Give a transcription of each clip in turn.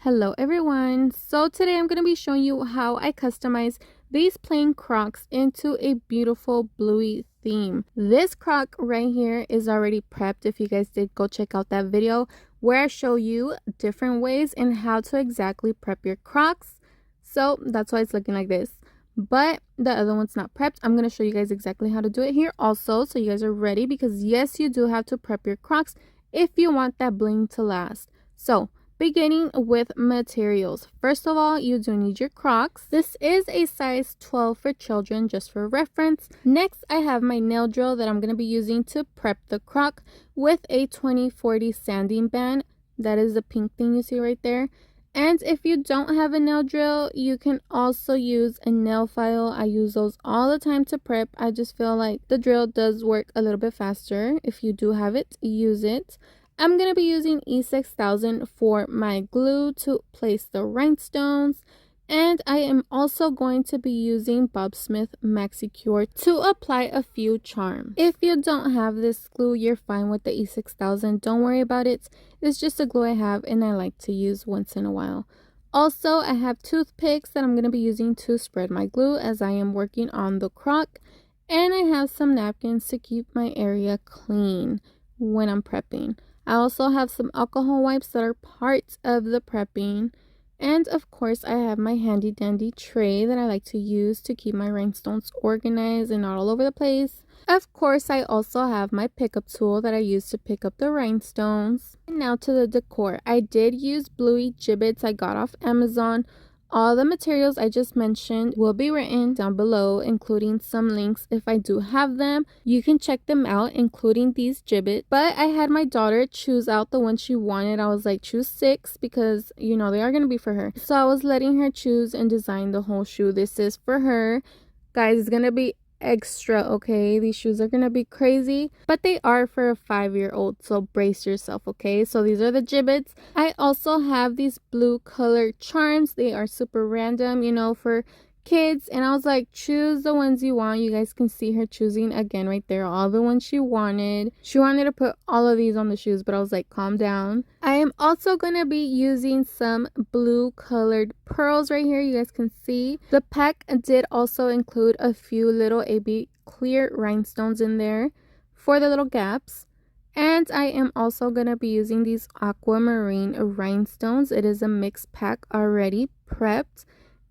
Hello everyone, so today I'm going to be showing you how I customize these plain Crocs into a beautiful Bluey theme. This Croc right here is already prepped. If you guys did, go check out that video where I show you different ways and how to exactly prep your Crocs. So that's why it's looking like this, but the other one's not prepped. I'm going to show you guys exactly how to do it here also, so you guys are ready, because yes, you do have to prep your Crocs if you want that bling to last. So beginning with materials. First of all, you do need your Crocs. This is a size 12 for children, just for reference. Next, I have my nail drill that I'm going to be using to prep the Croc with a 2040 sanding band. That is the pink thing you see right there. And if you don't have a nail drill, you can also use a nail file. I use those all the time to prep. I just feel like the drill does work a little bit faster. If you do have it, use it. I'm going to be using 𝓭𝓸𝓷𝓽 for my glue to place the rhinestones. And I am also going to be using Bobsmith maxi-cure to apply a few charms. If you don't have this glue, you're fine with the 𝓭𝓸𝓷𝓽. Don't worry about it. It's just a glue I have and I like to use once in a while. Also, I have toothpicks that I'm going to be using to spread my glue as I am working on the Croc. And I have some napkins to keep my area clean when I'm prepping. I also have some alcohol wipes that are part of the prepping. And of course, I have my handy dandy tray that I like to use to keep my rhinestones organized and not all over the place. Of course, I also have my pickup tool that I use to pick up the rhinestones. And now to the decor. I did use Bluey Jibbitz I got off Amazon. All the materials I just mentioned will be written down below, including some links if I do have them. You can check them out, including these Jibbitz. But I had my daughter choose out the one she wanted. I was like, choose 6 because, you know, they are going to be for her. So I was letting her choose and design the whole shoe. This is for her. Guys, it's going to be extra, okay? These shoes are gonna be crazy, but they are for a 5-year-old, so brace yourself, okay? So these are the Jibbitz. I also have these blue colored charms. They are super random, you know, for kids, and I was like, choose the ones you want. You guys can see her choosing again right there, all the ones she wanted. She wanted to put all of these on the shoes, but I was like, calm down. I am also going to be using some blue colored pearls right here. You guys can see the pack did also include a few little AB clear rhinestones in there for the little gaps. And I am also going to be using these Aquamarine rhinestones. It is a mixed pack already prepped.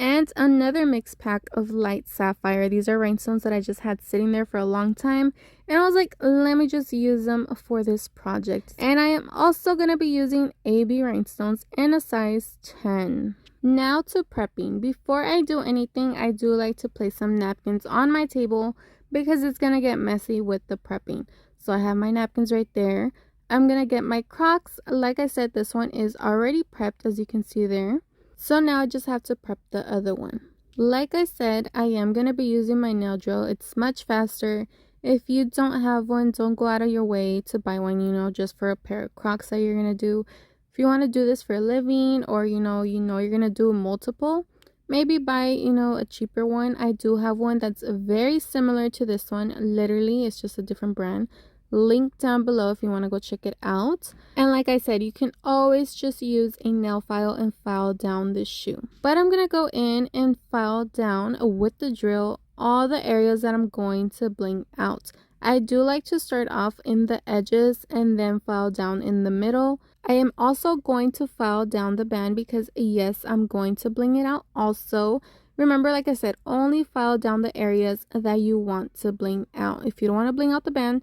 And another mixed pack of light sapphire. These are rhinestones that I just had sitting there for a long time. And I was like, let me just use them for this project. And I am also going to be using AB rhinestones in a size 10. Now to prepping. Before I do anything, I do like to place some napkins on my table because it's going to get messy with the prepping. So I have my napkins right there. I'm going to get my Crocs. Like I said, this one is already prepped, as you can see there. So now I just have to prep the other one. Like I said, I am going to be using my nail drill. It's much faster. If you don't have one, don't go out of your way to buy one, you know, just for a pair of Crocs that you're going to do. If you want to do this for a living, or you know you're going to do multiple, maybe buy, you know, a cheaper one. I do have one that's very similar to this one. Literally, it's just a different brand. Link down below if you want to go check it out. And like I said, you can always just use a nail file and file down this shoe. But I'm going to go in and file down with the drill all the areas that I'm going to bling out. I do like to start off in the edges and then file down in the middle. I am also going to file down the band because yes, I'm going to bling it out also. Remember, like I said, only file down the areas that you want to bling out. If you don't want to bling out the band,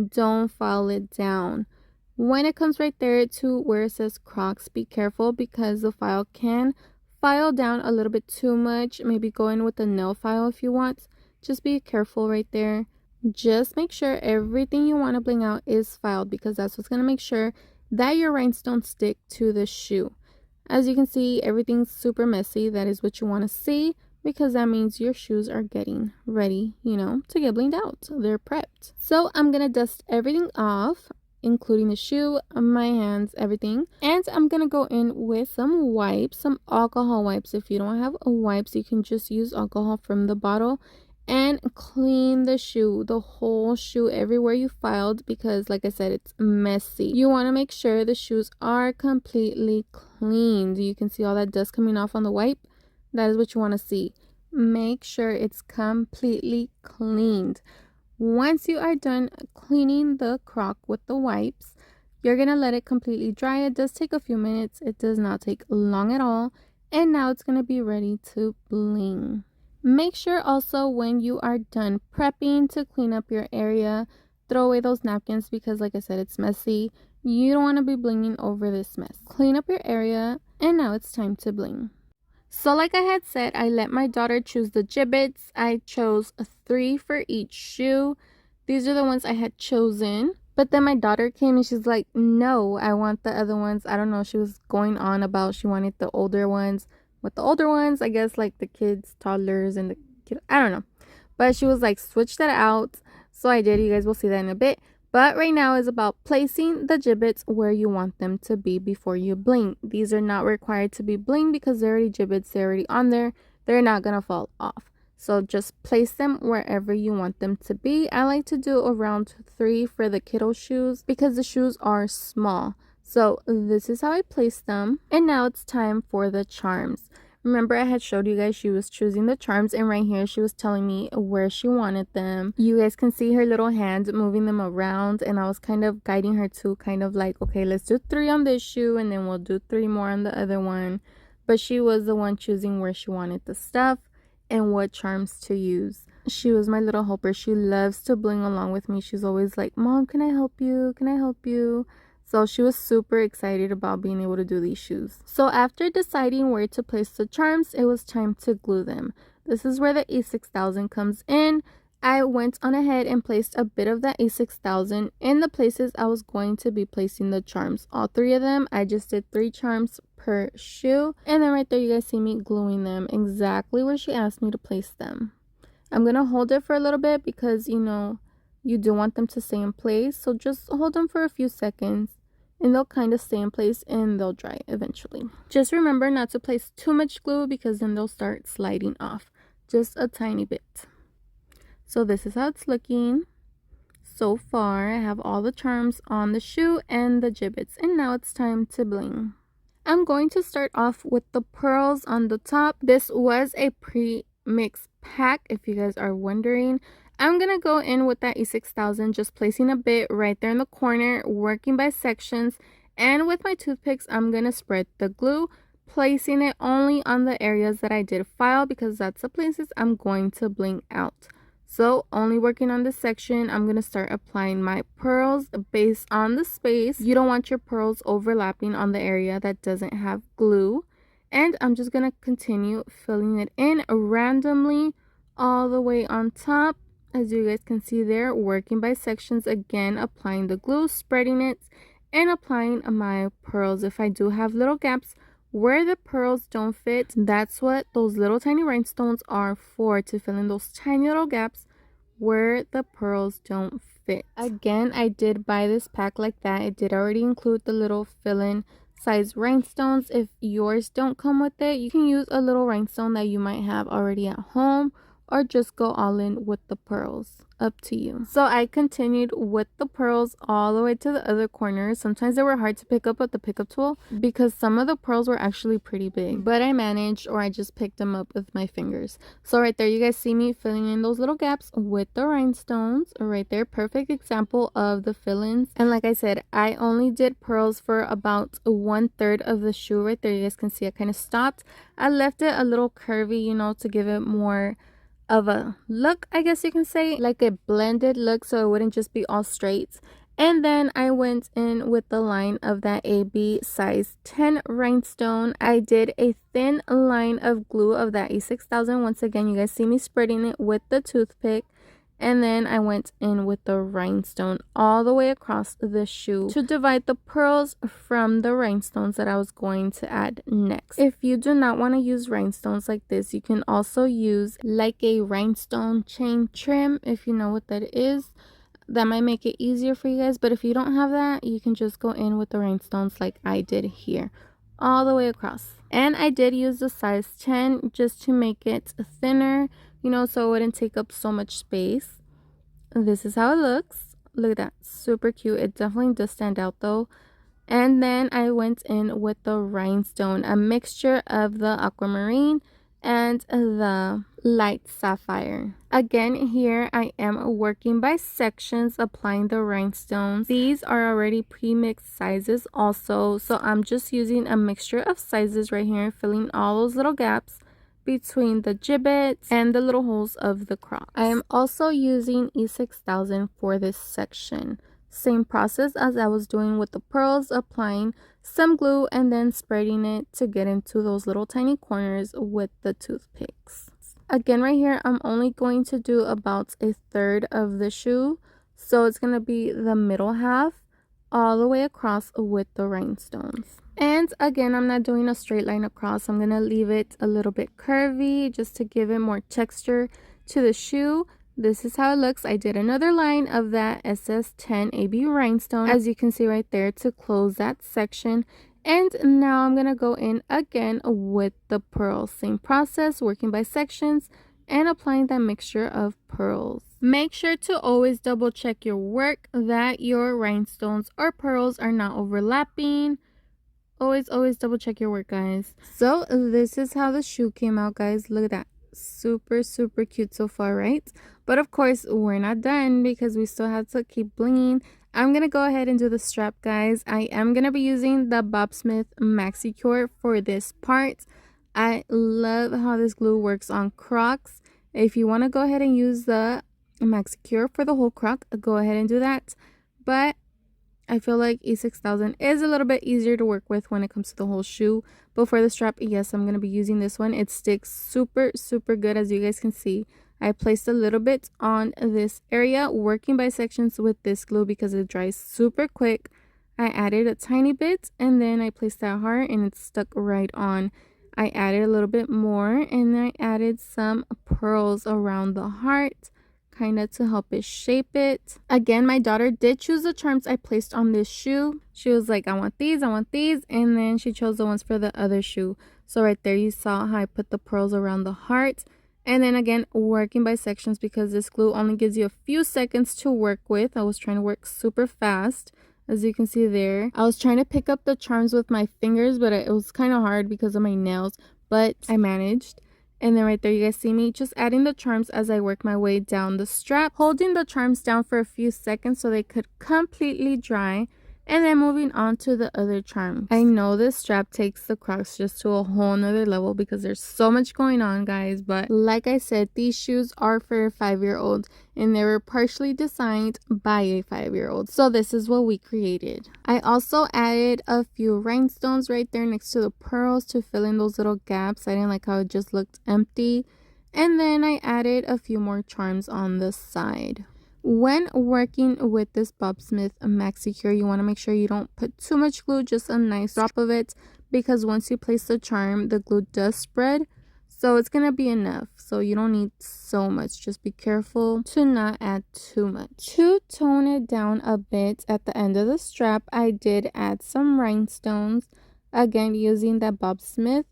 don't file it down. When it comes right there to where it says Crocs, be careful because the file can file down a little bit too much. Maybe go in with a nail file if you want. Just be careful right there. Just make sure everything you want to bling out is filed, because that's what's going to make sure that your rhinestones stick to the shoe. As you can see, everything's super messy. That is what you want to see, because that means your shoes are getting ready, you know, to get blinged out. They're prepped. So I'm going to dust everything off, including the shoe, my hands, everything. And I'm going to go in with some wipes, some alcohol wipes. If you don't have wipes, you can just use alcohol from the bottle. and clean the shoe, the whole shoe, everywhere you filed, because like I said, it's messy. You want to make sure the shoes are completely cleaned. You can see all that dust coming off on the wipe. That is what you want to see. Make sure it's completely cleaned. Once you are done cleaning the Croc with the wipes, you're going to let it completely dry. It does take a few minutes. It does not take long at all. And now it's going to be ready to bling. Make sure also when you are done prepping to clean up your area, throw away those napkins because like I said, it's messy. You don't want to be blinging over this mess. Clean up your area, and now it's time to bling. So like I had said, I let my daughter choose the Jibbitz. I chose 3 for each shoe. These are the ones I had chosen. But then my daughter came and she's like, no, I want the other ones. I don't know. She was going on about she wanted the older ones. With the older ones, I guess like the kids, toddlers, and the kid, I don't know. But she was like, switch that out. So I did. You guys will see that in a bit. But right now is about placing the Jibbitz where you want them to be before you bling. These are not required to be bling because they're already Jibbitz. They're already on there. They're not going to fall off. So just place them wherever you want them to be. I like to do around 3 for the kiddo shoes because the shoes are small. So this is how I place them. And now it's time for the charms. Remember I had showed you guys she was choosing the charms, and right here she was telling me where she wanted them. You guys can see her little hand moving them around, and I was kind of guiding her to kind of like, okay, let's do 3 on this shoe and then we'll do 3 more on the other one. But she was the one choosing where she wanted the stuff and what charms to use. She was my little helper. She loves to bling along with me. She's always like, Mom, can I help you? Can I help you? So she was super excited about being able to do these shoes. So after deciding where to place the charms, it was time to glue them. This is where the 𝓭𝓸𝓷𝓽 comes in. I went on ahead and placed a bit of that 𝓭𝓸𝓷𝓽 in the places I was going to be placing the charms. All 3 of them, I just did 3 charms per shoe. And then right there, you guys see me gluing them exactly where she asked me to place them. I'm going to hold it for a little bit because, you know, you do want them to stay in place. So just hold them for a few seconds and they'll kind of stay in place and they'll dry eventually. Just remember not to place too much glue because then they'll start sliding off. Just a tiny bit. So this is how it's looking. So far, I have all the charms on the shoe and the Jibbitz. And now it's time to bling. I'm going to start off with the pearls on the top. This was a pre-mixed pack, if you guys are wondering. I'm going to go in with that 𝓭𝓸𝓷𝓽, just placing a bit right there in the corner, working by sections. And with my toothpicks, I'm going to spread the glue, placing it only on the areas that I did file because that's the places I'm going to bling out. So only working on this section, I'm going to start applying my pearls based on the space. You don't want your pearls overlapping on the area that doesn't have glue. And I'm just going to continue filling it in randomly all the way on top. As you guys can see there, working by sections again, applying the glue, spreading it, and applying my pearls. If I do have little gaps where the pearls don't fit, that's what those little tiny rhinestones are for, to fill in those tiny little gaps where the pearls don't fit. Again, I did buy this pack like that. It did already include the little fill-in size rhinestones. If yours don't come with it, you can use a little rhinestone that you might have already at home, or just go all in with the pearls. Up to you. So I continued with the pearls all the way to the other corners. Sometimes they were hard to pick up with the pickup tool because some of the pearls were actually pretty big, but I managed, or I just picked them up with my fingers. So right there, you guys see me filling in those little gaps with the rhinestones right there. Perfect example of the fill-ins. And like I said, I only did pearls for about 1/3 of the shoe right there. You guys can see I kind of stopped. I left it a little curvy, you know, to give it more of a look, I guess you can say, like a blended look, so it wouldn't just be all straight. And then I went in with the line of that AB size 10 rhinestone. I did a thin line of glue of that 𝓭𝓸𝓷𝓽. Once again, you guys see me spreading it with the toothpick. And then I went in with the rhinestone all the way across the shoe to divide the pearls from the rhinestones that I was going to add next. If you do not want to use rhinestones like this, you can also use like a rhinestone chain trim, if you know what that is. That might make it easier for you guys, but if you don't have that, you can just go in with the rhinestones like I did here, all the way across. And I did use the size 10 just to make it thinner. you know, so it wouldn't take up so much space. This is how it looks. Look at that, super cute. It definitely does stand out though. And then I went in with the rhinestone, a mixture of the aquamarine and the light sapphire. Again, here I am working by sections, applying the rhinestones. These are already pre-mixed sizes also, so I'm just using a mixture of sizes right here, filling all those little gaps between the Jibbitz and the little holes of the Crocs. I am also using 𝓭𝓸𝓷𝓽 for this section. Same process as I was doing with the pearls, applying some glue and then spreading it to get into those little tiny corners with the toothpicks. Again, right here, I'm only going to do about 1/3 of the shoe. So it's going to be the middle half all the way across with the rhinestones. And again, I'm not doing a straight line across. I'm going to leave it a little bit curvy just to give it more texture to the shoe. This is how it looks. I did another line of that SS10 AB rhinestone, as you can see right there, to close that section. And now I'm going to go in again with the pearls. Same process, working by sections and applying that mixture of pearls. Make sure to always double check your work that your rhinestones or pearls are not overlapping. Always double check your work, guys. So this is how the shoe came out, guys. Look at that. Super cute so far, right? But of course, we're not done because we still have to keep blinging. I'm gonna go ahead and do the strap, guys. I am gonna be using the Bobsmith maxi-cure for this part. I love how this glue works on Crocs. If you want to go ahead and use the maxi-cure for the whole Croc, go ahead and do that. But I feel like 𝓭𝓸𝓷𝓽 is a little bit easier to work with when it comes to the whole shoe. But for the strap, yes, I'm going to be using this one. It sticks super good, as you guys can see. I placed a little bit on this area, working by sections with this glue because it dries super quick. I added a tiny bit and then I placed that heart and it stuck right on. I added a little bit more and I added some pearls around the heart, kind of to help it shape it. Again, my daughter did choose the charms I placed on this shoe. She was like, I want these, and then she chose the ones for the other shoe. So right there you saw how I put the pearls around the heart. And then again, working by sections because this glue only gives you a few seconds to work with. I was trying to work super fast, as you can see there. I was trying to pick up the charms with my fingers, but it was kind of hard because of my nails, but I managed. And then right there you guys see me just adding the charms as I work my way down the strap, holding the charms down for a few seconds so they could completely dry, and then moving on to the other charms. I know this strap takes the Crocs just to a whole nother level because there's so much going on, guys, but like I said, these shoes are for a 5-year-old and they were partially designed by a 5-year-old, so this is what we created. I also added a few rhinestones right there next to the pearls to fill in those little gaps. I didn't like how it just looked empty. And then I added a few more charms on the side. When working with this Bobsmith maxi-cure, you want to make sure you don't put too much glue, just a nice drop of it, because once you place the charm, the glue does spread. So it's going to be enough. So you don't need so much. Just be careful to not add too much. To tone it down a bit at the end of the strap, I did add some rhinestones. Again, using that Bobsmith.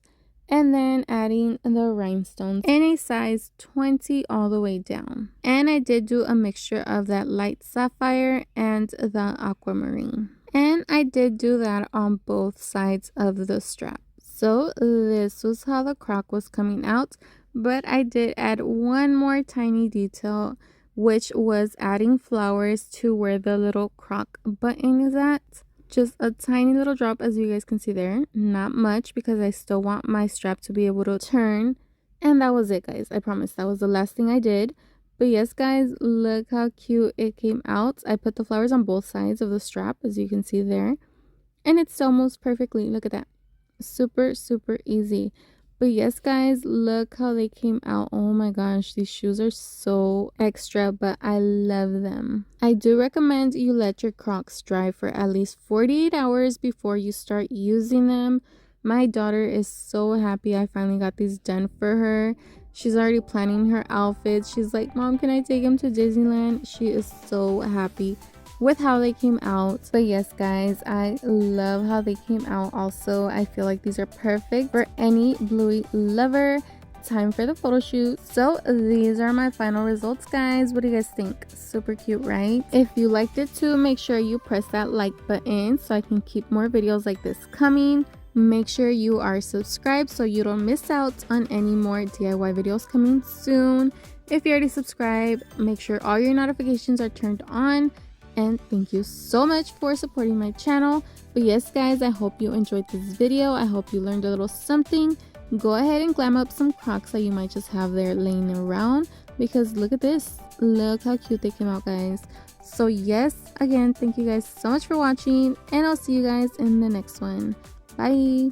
And then adding the rhinestones in a size 20 all the way down. And I did do a mixture of that light sapphire and the aquamarine. And I did do that on both sides of the strap. So this was how the Croc was coming out. But I did add one more tiny detail, which was adding flowers to where the little Croc button is at. Just a tiny little drop, as you guys can see there. Not much because I still want my strap to be able to turn. And that was it, guys. I promise that was the last thing I did. But yes, guys, look how cute it came out. I put the flowers on both sides of the strap, as you can see there. And it still moves perfectly. Look at that. Super easy. But yes, guys, look how they came out. Oh my gosh, these shoes are so extra, but I love them. I do recommend you let your Crocs dry for at least 48 hours before you start using them. My daughter is so happy I finally got these done for her. She's already planning her outfits. She's like, Mom, can I take him to Disneyland? She is so happy with how they came out. But yes, guys, I love how they came out. Also, I feel like these are perfect for any Bluey lover. time for the photo shoot. So these are my final results, guys. What do you guys think? Super cute, right? If you liked it too, make sure you press that like button so I can keep more videos like this coming. Make sure you are subscribed so you don't miss out on any more DIY videos coming soon. If you already subscribed, make sure all your notifications are turned on. And thank you so much for supporting my channel. But yes, guys, I hope you enjoyed this video. I hope you learned a little something. Go ahead and glam up some Crocs that you might just have there laying around, because look at this. Look how cute they came out, guys. So yes, again, thank you guys so much for watching, and I'll see you guys in the next one. Bye.